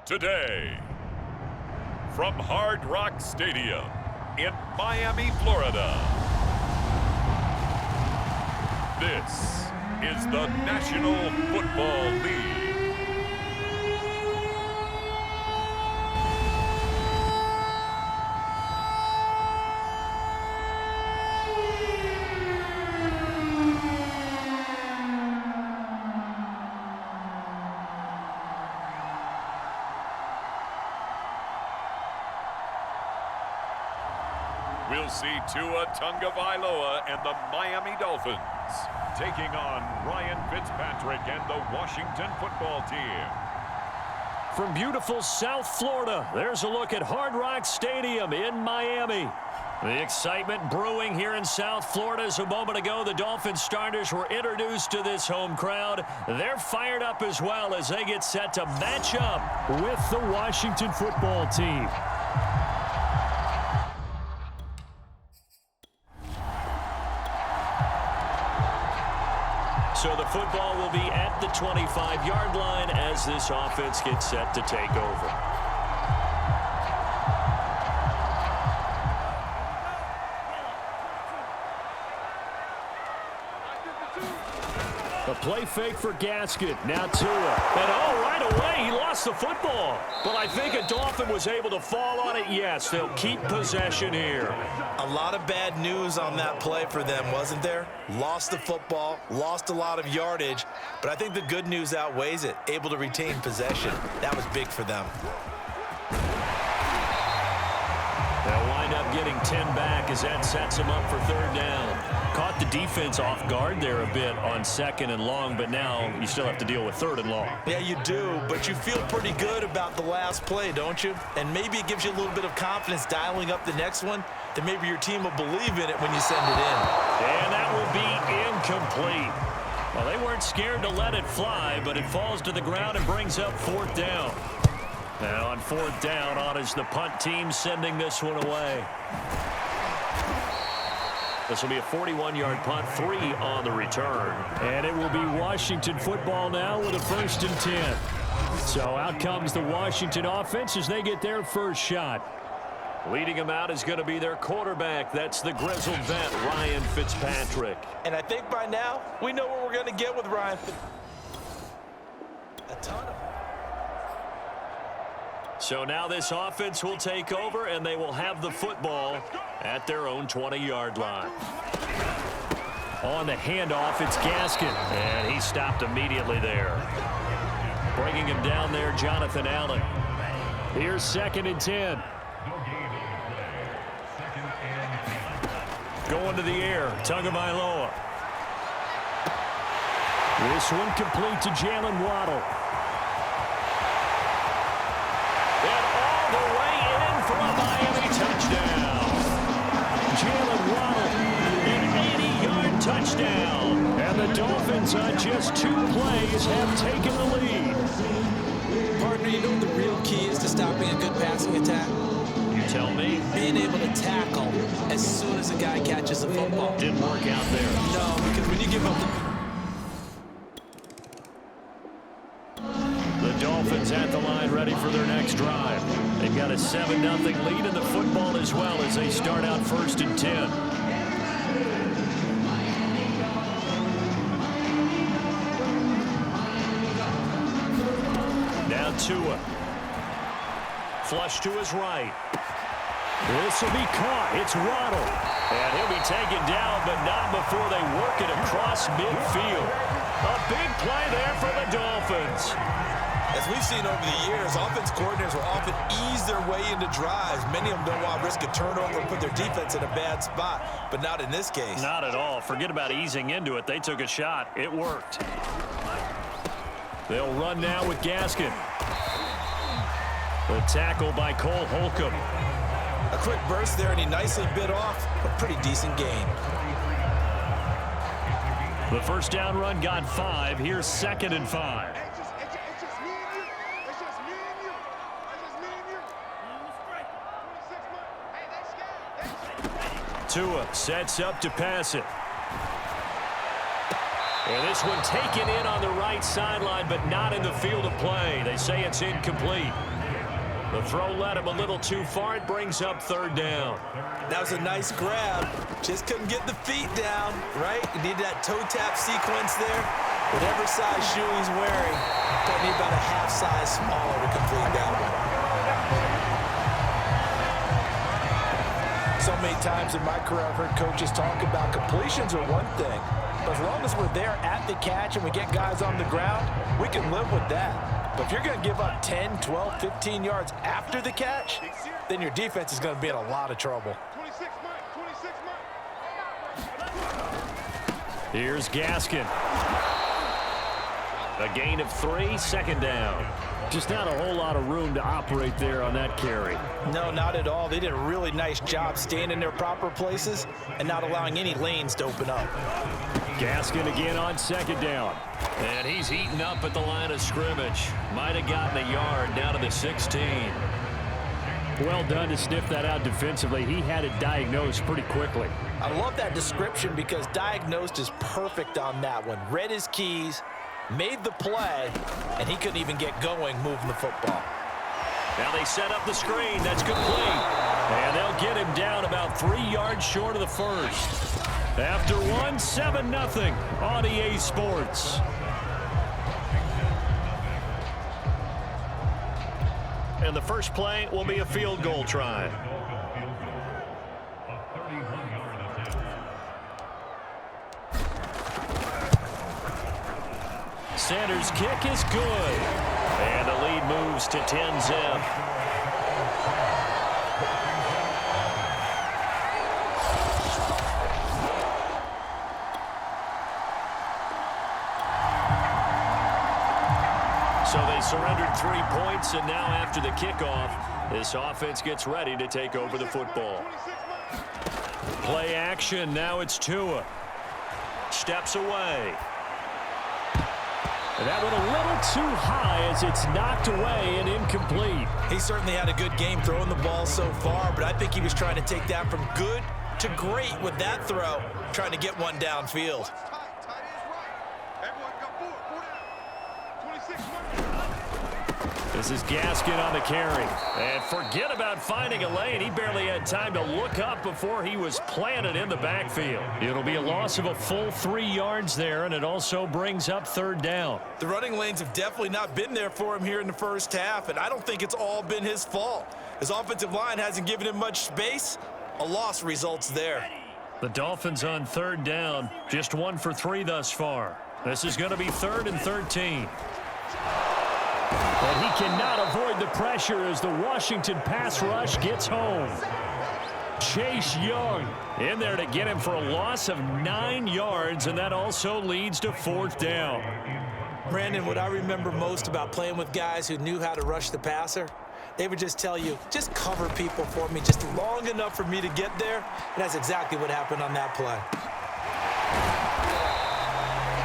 Today, from Hard Rock Stadium in Miami, Florida, this is the National Football League. We'll see Tua Tagovailoa and the Miami Dolphins taking on Ryan Fitzpatrick and the Washington football team. From beautiful South Florida, there's a look at Hard Rock Stadium in Miami. The excitement brewing here in South Florida as a moment ago the Dolphins starters were introduced to this home crowd. They're fired up as well as they get set to match up with the Washington football team. So the football will be at the 25-yard line as this offense gets set to take over. A play fake for Gaskin. Now Tua. And right away, he lost the football. But I think a Dolphin was able to fall on it. Yes, they'll keep possession here. A lot of bad news on that play for them, wasn't there? Lost the football, lost a lot of yardage. But I think the good news outweighs it. Able to retain possession. That was big for them. They'll wind up getting 10 back as that sets them up for third down. Caught the defense off guard there a bit on second and long, but now you still have to deal with third and long. Yeah, you do, but you feel pretty good about the last play, don't you? And maybe it gives you a little bit of confidence dialing up the next one, that maybe your team will believe in it when you send it in. And that will be incomplete. Well, they weren't scared to let it fly, but it falls to the ground and brings up fourth down. Now on fourth down, on is the punt team sending this one away. This will be a 41-yard punt, 3 on the return. And it will be Washington football now with a 1st and 10. So out comes the Washington offense as they get their first shot. Leading them out is going to be their quarterback. That's the grizzled vet, Ryan Fitzpatrick. And I think by now, we know what we're going to get with Ryan. A ton of. So now this offense will take over, and they will have the football at their own 20-yard line. On the handoff, it's Gaskin, and he stopped immediately there. Bringing him down there, Jonathan Allen. Here's 2nd and 10. Going to the air, Tagovailoa. This one complete to Jalen Waddle. The way in for a Miami touchdown. Jalen Waddle, an 80-yard touchdown. And the Dolphins on just 2 plays have taken the lead. Partner, you know what the real key is to stopping a good passing attack? You tell me. Being able to tackle as soon as a guy catches the football. Didn't work out there. No, because when you give up the Dolphins at the line ready for their next drive. They've got a 7-0 lead in the football as well as they start out 1st and 10. Now Tua. Flush to his right. This will be caught. It's Waddle. And he'll be taken down, but not before they work it across midfield. A big play there for the Dolphins. As we've seen over the years, offense coordinators will often ease their way into drives. Many of them don't want to risk a turnover and put their defense in a bad spot, but not in this case. Not at all. Forget about easing into it. They took a shot. It worked. They'll run now with Gaskin. The tackle by Cole Holcomb. A quick burst there, and he nicely bit off a pretty decent gain. The first down run got 5. Here's 2nd and 5. Tua sets up to pass it. And this one taken in on the right sideline, but not in the field of play. They say it's incomplete. The throw led him a little too far. It brings up 3rd down. That was a nice grab. Just couldn't get the feet down, right? You need that toe tap sequence there. Whatever size shoe he's wearing, don't need about a half size smaller to complete that one. So many times in my career, I've heard coaches talk about completions are one thing, but as long as we're there at the catch and we get guys on the ground, we can live with that. But if you're going to give up 10, 12, 15 yards after the catch, then your defense is going to be in a lot of trouble. Here's Gaskin. A gain of 3, 2nd down. Just not a whole lot of room to operate there on that carry. No, not at all. They did a really nice job staying in their proper places and not allowing any lanes to open up. Gaskin again on 2nd down. And he's eaten up at the line of scrimmage. Might have gotten a yard down to the 16. Well done to sniff that out defensively. He had it diagnosed pretty quickly. I love that description because diagnosed is perfect on that one. Read his keys, made the play, and he couldn't even get going moving the football. Now they set up the screen. That's complete. And they'll get him down about 3 yards short of the first. After 1, 7-0 on EA Sports. And the first play will be a field goal try. Sanders' kick is good. And the lead moves to 10-zip. So they surrendered 3 points, and now after the kickoff, this offense gets ready to take over the football. Play action. Now it's Tua. Steps away. And that one a little too high as it's knocked away and incomplete. He certainly had a good game throwing the ball so far, but I think he was trying to take that from good to great with that throw, trying to get one downfield. This is Gaskin on the carry. And forget about finding a lane. He barely had time to look up before he was planted in the backfield. It'll be a loss of a full 3 yards there, and it also brings up 3rd down. The running lanes have definitely not been there for him here in the first half, and I don't think it's all been his fault. His offensive line hasn't given him much space. A loss results there. The Dolphins on 3rd down, just 1 for 3 thus far. This is going to be 3rd and 13. And he cannot avoid the pressure as the Washington pass rush gets home. Chase Young in there to get him for a loss of 9 yards, and that also leads to 4th down. Brandon, what I remember most about playing with guys who knew how to rush the passer, they would just tell you, just cover people for me just long enough for me to get there. And that's exactly what happened on that play.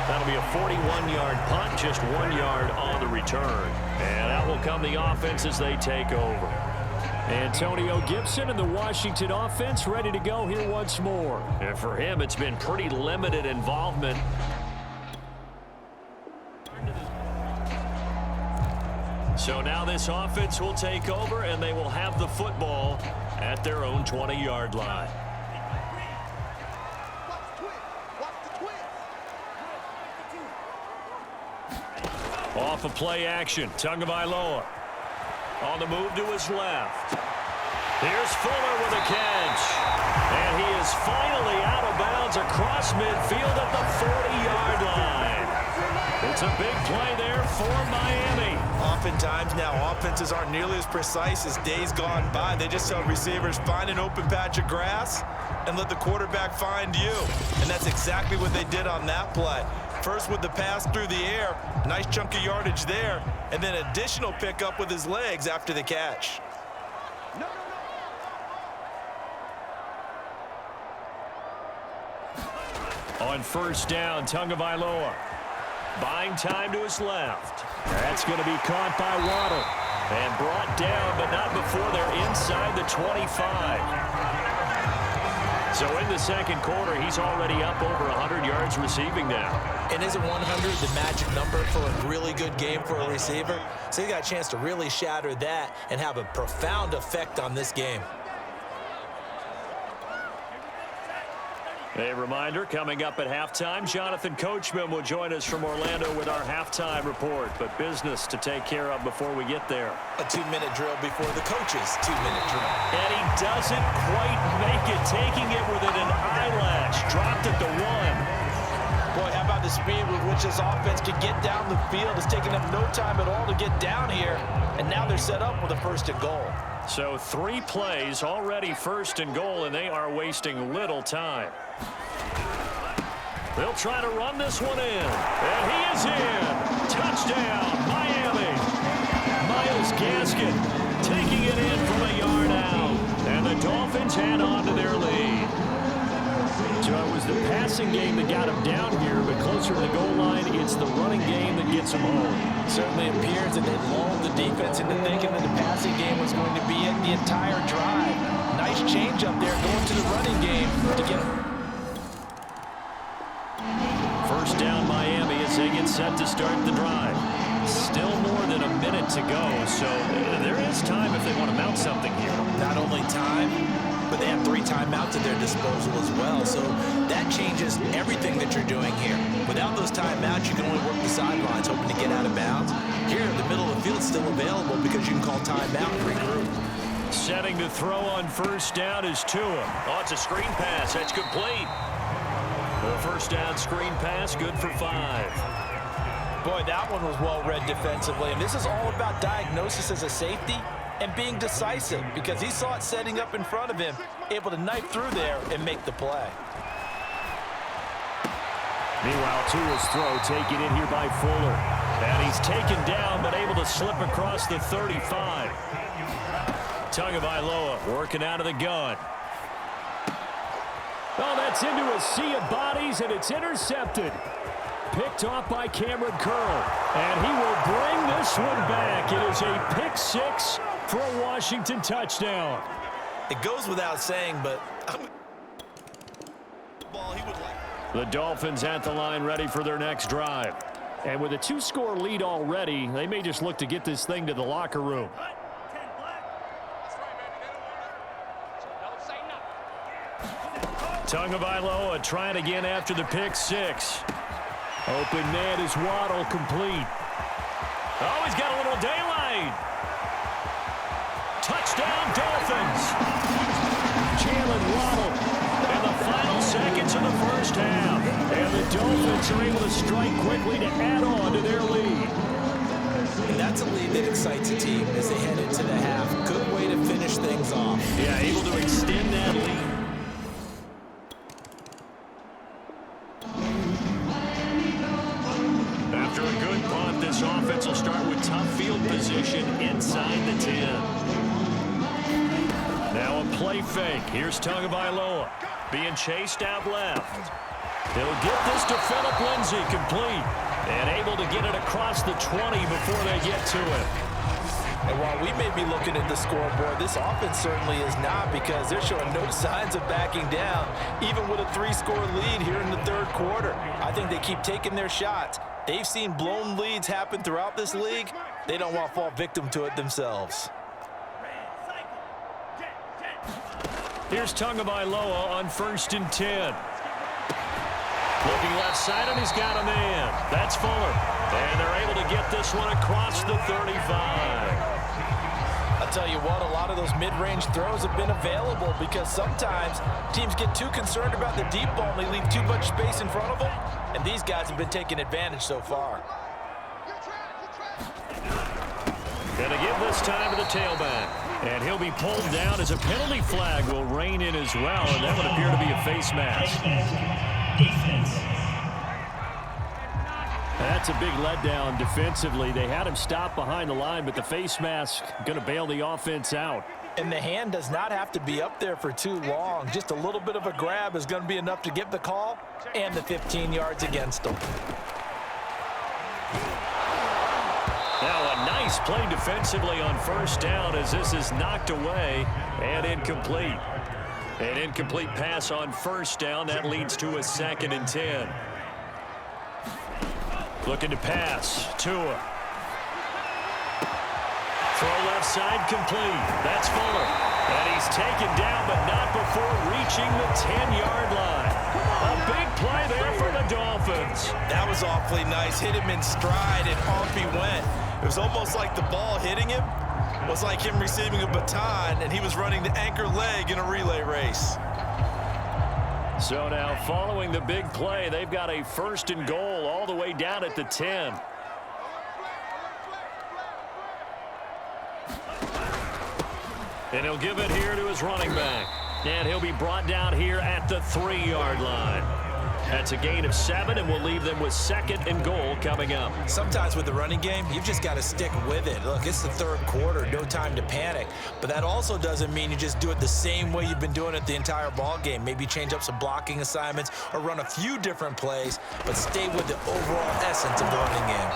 That'll be a 41-yard punt, just 1 yard on the return. And out will come the offense as they take over. Antonio Gibson and the Washington offense ready to go here once more. And for him, it's been pretty limited involvement. So now this offense will take over, and they will have the football at their own 20-yard line. Off of play action, Tagovailoa on the move to his left. Here's Fuller with a catch. And he is finally out of bounds across midfield at the 40-yard line. It's a big play there for Miami. Oftentimes now, offenses aren't nearly as precise as days gone by. They just tell receivers, find an open patch of grass and let the quarterback find you. And that's exactly what they did on that play. First with the pass through the air, nice chunk of yardage there, and then additional pickup with his legs after the catch. On first down, Tagovailoa buying time to his left. That's going to be caught by Waddle and brought down, but not before they're inside the 25. So in the second quarter, he's already up over 100 yards receiving now. And isn't 100 the magic number for a really good game for a receiver? So he got a chance to really shatter that and have a profound effect on this game. A reminder, coming up at halftime, Jonathan Coachman will join us from Orlando with our halftime report, but business to take care of before we get there. A 2-minute drill before the coach's 2-minute drill. And he doesn't quite make it, taking it within an eyelash. Dropped at the 1. Boy, how about the speed with which this offense can get down the field? It's taken them no time at all to get down here, and now they're set up with a 1st and goal. So 3 plays already 1st and goal, and they are wasting little time. They'll try to run this one in, and he is in. Touchdown, Miami. Myles Gaskin taking it in from a yard out, and the Dolphins head on to their lead. So it was the passing game that got him down here, but closer to the goal line, it's the running game that gets him home. Certainly appears that they lulled the defense into thinking that the passing game was going to be it the entire drive. Nice change up there going to the running game to get first down Miami as they get set to start the drive. Still more than a minute to go, so there is time if they want to mount something here. Not only time, but they have 3 timeouts at their disposal as well, so that changes everything that you're doing here. Without those timeouts, you can only work the sidelines, hoping to get out of bounds. Here, the middle of the field is still available because you can call timeout and regroup. Setting to throw on first down is Tua. Oh, it's a screen pass. That's complete. The first down screen pass, good for 5. Boy, that one was well read defensively, and this is all about diagnosis as a safety and being decisive because he saw it setting up in front of him, able to knife through there and make the play. Meanwhile, Tua's throw taken in here by Fuller. And he's taken down but able to slip across the 35. Tagovailoa working out of the gun. Oh, that's into a sea of bodies, and it's intercepted. Picked off by Cameron Curl. And he will bring this one back. It is a pick 6 for a Washington touchdown. It goes without saying, but the Dolphins at the line ready for their next drive. And with a 2-score lead already, they may just look to get this thing to the locker room. Tagovailoa trying again after the pick 6. Open man is Waddle, complete. Oh, he's got a little daylight. Touchdown, Dolphins. Jalen Waddle in the final seconds of the first half. And the Dolphins are able to strike quickly to add on to their lead. And that's a lead that excites a team as they head into the half. Good way to finish things off. Yeah, able to extend that lead. After a good punt, this offense will start with tough field position inside the 10. Now a play fake. Here's Tagovailoa being chased out left. He'll get this to Phillip Lindsay, complete. And able to get it across the 20 before they get to it. And while we may be looking at the scoreboard, this offense certainly is not because they're showing no signs of backing down, even with a 3-score lead here in the third quarter. I think they keep taking their shots. They've seen blown leads happen throughout this league. They don't want to fall victim to it themselves. Here's Tagovailoa on 1st and 10. Looking left side, and he's got a man. That's Fuller. And they're able to get this one across the 35. A I'll tell you what, a lot of those mid-range throws have been available because sometimes teams get too concerned about the deep ball and they leave too much space in front of them, and these guys have been taking advantage so far. Going to give this time to the tailback. And he'll be pulled down as a penalty flag will rein in as well, and that would appear to be a face mask. That's a big letdown defensively. They had him stop behind the line, but the face mask going to bail the offense out. And the hand does not have to be up there for too long. Just a little bit of a grab is going to be enough to get the call and the 15 yards against them. Now a nice play defensively on first down as this is knocked away and incomplete. An incomplete pass on first down. That leads to a 2nd and 10. Looking to pass. Tua. Throw left side complete. That's Fuller. And he's taken down, but not before reaching the 10-yard line. A big play there for the Dolphins. That was awfully nice. Hit him in stride, and off he went. It was almost like the ball hitting him was like him receiving a baton, and he was running the anchor leg in a relay race. So now following the big play, they've got a 1st and goal all the way down at the 10. And he'll give it here to his running back. And he'll be brought down here at the 3-yard line. That's a gain of 7, and we'll leave them with 2nd and goal coming up. Sometimes with the running game, you've just got to stick with it. Look, it's the 3rd quarter, no time to panic. But that also doesn't mean you just do it the same way you've been doing it the entire ball game. Maybe change up some blocking assignments or run a few different plays, but stay with the overall essence of the running game.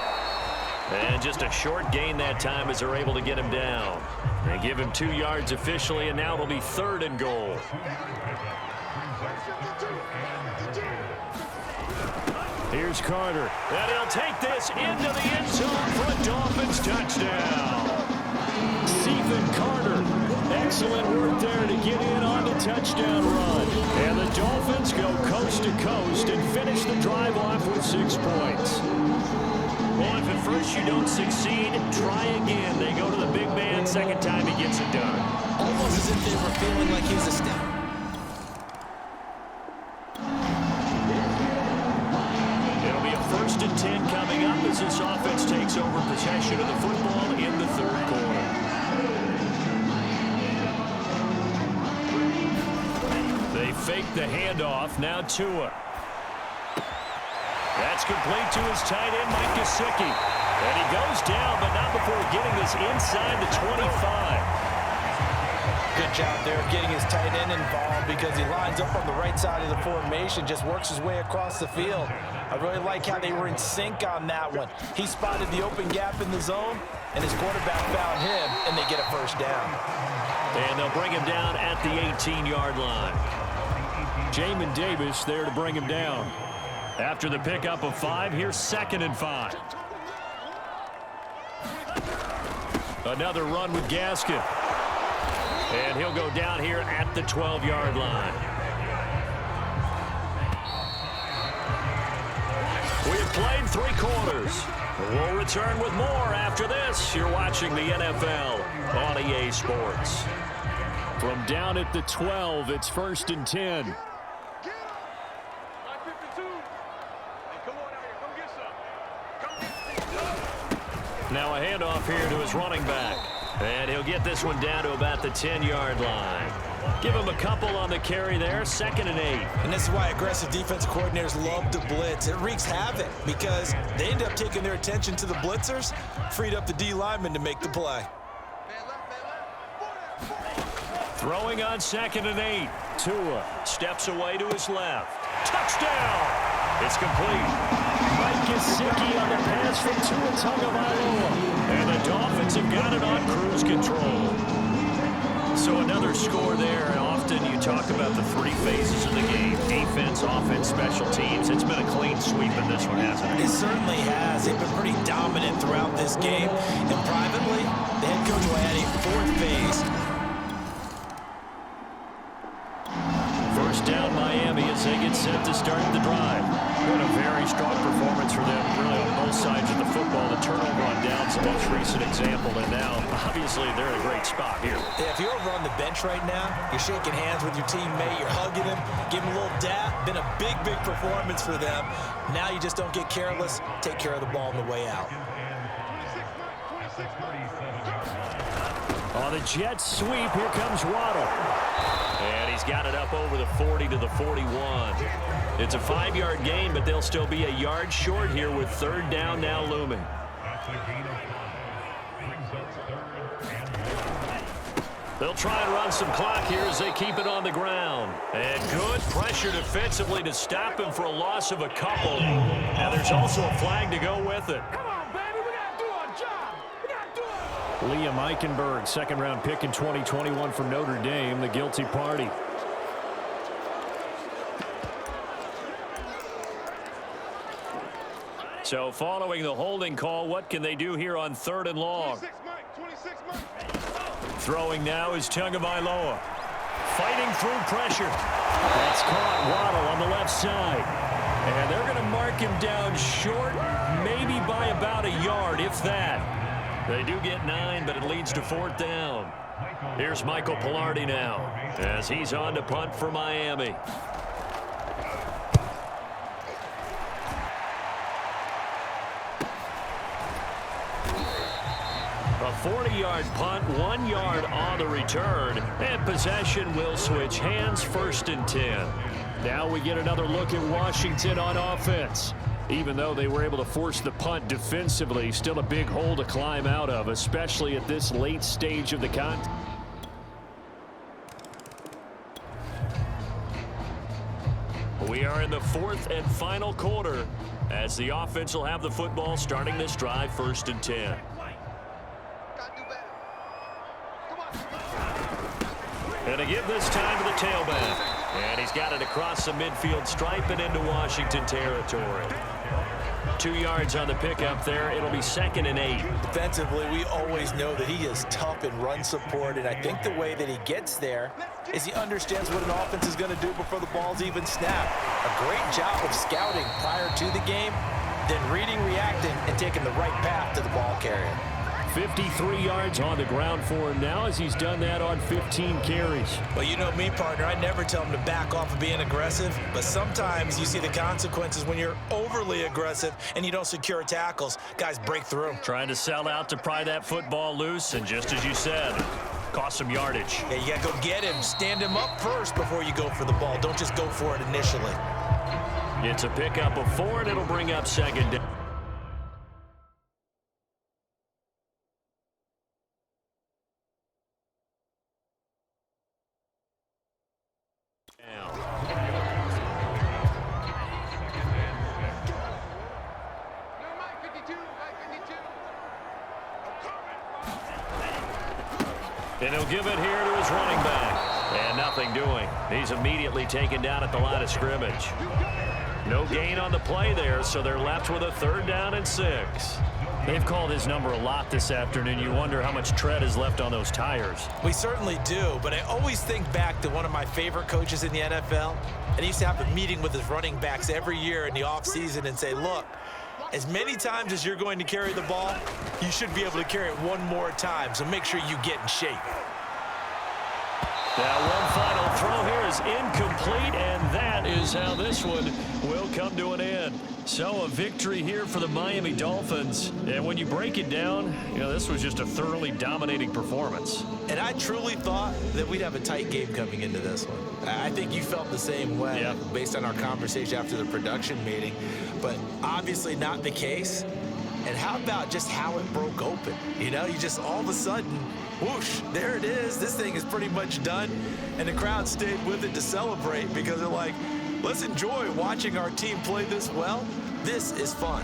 And just a short gain that time as they're able to get him down. They give him 2 yards officially, and now it'll be 3rd and goal. Here's Carter. And he'll take this into the end zone for a Dolphins touchdown. Stephen Carter. Excellent work there to get in on the touchdown run. And the Dolphins go coast to coast and finish the drive off with 6 points. Well, if at first you don't succeed, try again. They go to the big man. 2nd time he gets it done. Almost as if they were feeling like he was a step. It'll be a 1st and 10 coming up as this offense takes over possession of the football in the 3rd quarter. They fake the handoff. Now Tua. That's complete to his tight end, Mike Gesicki. And he goes down, but not before getting this inside the 25. Good job there getting his tight end involved because he lines up on the right side of the formation, just works his way across the field. I really like how they were in sync on that one. He spotted the open gap in the zone, and his quarterback found him, and they get a 1st down. And they'll bring him down at the 18-yard line. Jamin Davis there to bring him down. After the pickup of 5, here's 2nd and 5. Another run with Gaskin. And he'll go down here at the 12-yard line. We have played 3 quarters. We'll return with more after this. You're watching the NFL on EA Sports. From down at the 12, it's 1st and 10. Now a handoff here to his running back. And he'll get this one down to about the 10-yard line. Give him a couple on the carry there. 2nd and 8. And this is why aggressive defense coordinators love to blitz. It wreaks havoc because they end up taking their attention to the blitzers, freed up the D lineman to make the play. Throwing on 2nd and 8. Tua steps away to his left. Touchdown! It's complete. Mike Gesicki on the pass from Tua Tagovailoa. And the Dolphins have got it on cruise control. So another score there. And often you talk about the 3 phases of the game. Defense, offense, special teams. It's been a clean sweep in this one, hasn't it? It certainly has. They've been pretty dominant throughout this game. And privately, the head coach will add a 4th phase. 1st down Miami as they get set to start the drive. Been a very strong performance for them, really, on both sides of the football. The turnover on downs, the most recent example, and now, obviously, they're in a great spot here. Yeah, if you're over on the bench right now, you're shaking hands with your teammate, you're hugging him, give him a little dap. Been a big, big performance for them. Now you just don't get careless. Take care of the ball on the way out. On the Jets sweep, here comes Waddle. And he's got it up over the 40 to the 41. It's a 5-yard gain, but they'll still be a yard short here with third down now looming. They'll try and run some clock here as they keep it on the ground. And good pressure defensively to stop him for a loss of a couple. And there's also a flag to go with it. Liam Eichenberg, second-round pick in 2021 from Notre Dame, the guilty party. So following the holding call, what can they do here on third and long? Throwing now is Tagovailoa. Fighting through pressure. That's caught. Waddle on the left side. And they're going to mark him down short, maybe by about a yard, if that. They do get 9, but it leads to fourth down. Here's Michael Pilardi now as he's on to punt for Miami. A 40-yard punt, 1 yard on the return, and possession will switch hands, 1st and 10. Now we get another look at Washington on offense. Even though they were able to force the punt defensively, still a big hole to climb out of, especially at this late stage of the contest. We are in the 4th and final quarter as the offense will have the football starting this drive, 1st and 10. And to give this time to the tailback. And he's got it across the midfield stripe and into Washington territory. 2 yards on the pickup there. It'll be 2nd and 8. Defensively, we always know that he is tough in run support, and I think the way that he gets there is he understands what an offense is going to do before the ball's even snapped. A great job of scouting prior to the game, then reading, reacting, and taking the right path to the ball carrier. 53 yards on the ground for him now as he's done that on 15 carries. Well, you know me, partner. I never tell him to back off of being aggressive, but sometimes you see the consequences when you're overly aggressive and you don't secure tackles. Guys break through. Trying to sell out to pry that football loose, and just as you said, cost some yardage. Yeah, you got to go get him. Stand him up first before you go for the ball. Don't just go for it initially. It's a pickup of 4, and it'll bring up 2nd down. And he'll give it here to his running back. And nothing doing. He's immediately taken down at the line of scrimmage. No gain on the play there, so they're left with a 3rd down and 6. They've called his number a lot this afternoon. You wonder how much tread is left on those tires. We certainly do, but I always think back to one of my favorite coaches in the NFL. And he used to have a meeting with his running backs every year in the offseason and say, look, as many times as you're going to carry the ball, you should be able to carry it one more time, so make sure you get in shape. That one final throw here is incomplete, and that is how this one will come to an end. So a victory here for the Miami Dolphins. And when you break it down, you know, this was just a thoroughly dominating performance. And I truly thought that we'd have a tight game coming into this one. I think you felt the same way based on our conversation after the production meeting, but obviously not the case. And how about just how it broke open? You know, you just all of a sudden, whoosh, there it is. This thing is pretty much done. And the crowd stayed with it to celebrate because they're like, let's enjoy watching our team play this well. This is fun.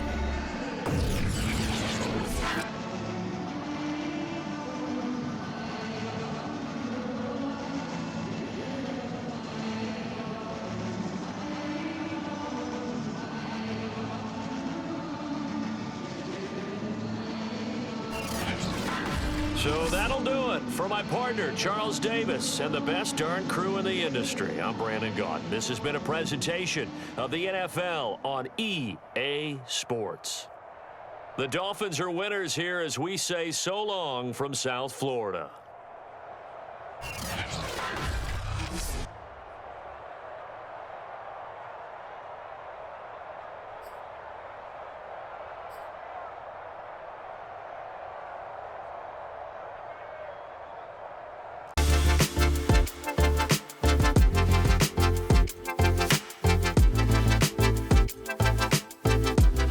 So that'll do it for my partner, Charles Davis, and the best darn crew in the industry. I'm Brandon Gaudin. This has been a presentation of the NFL on EA Sports. The Dolphins are winners here as we say so long from South Florida.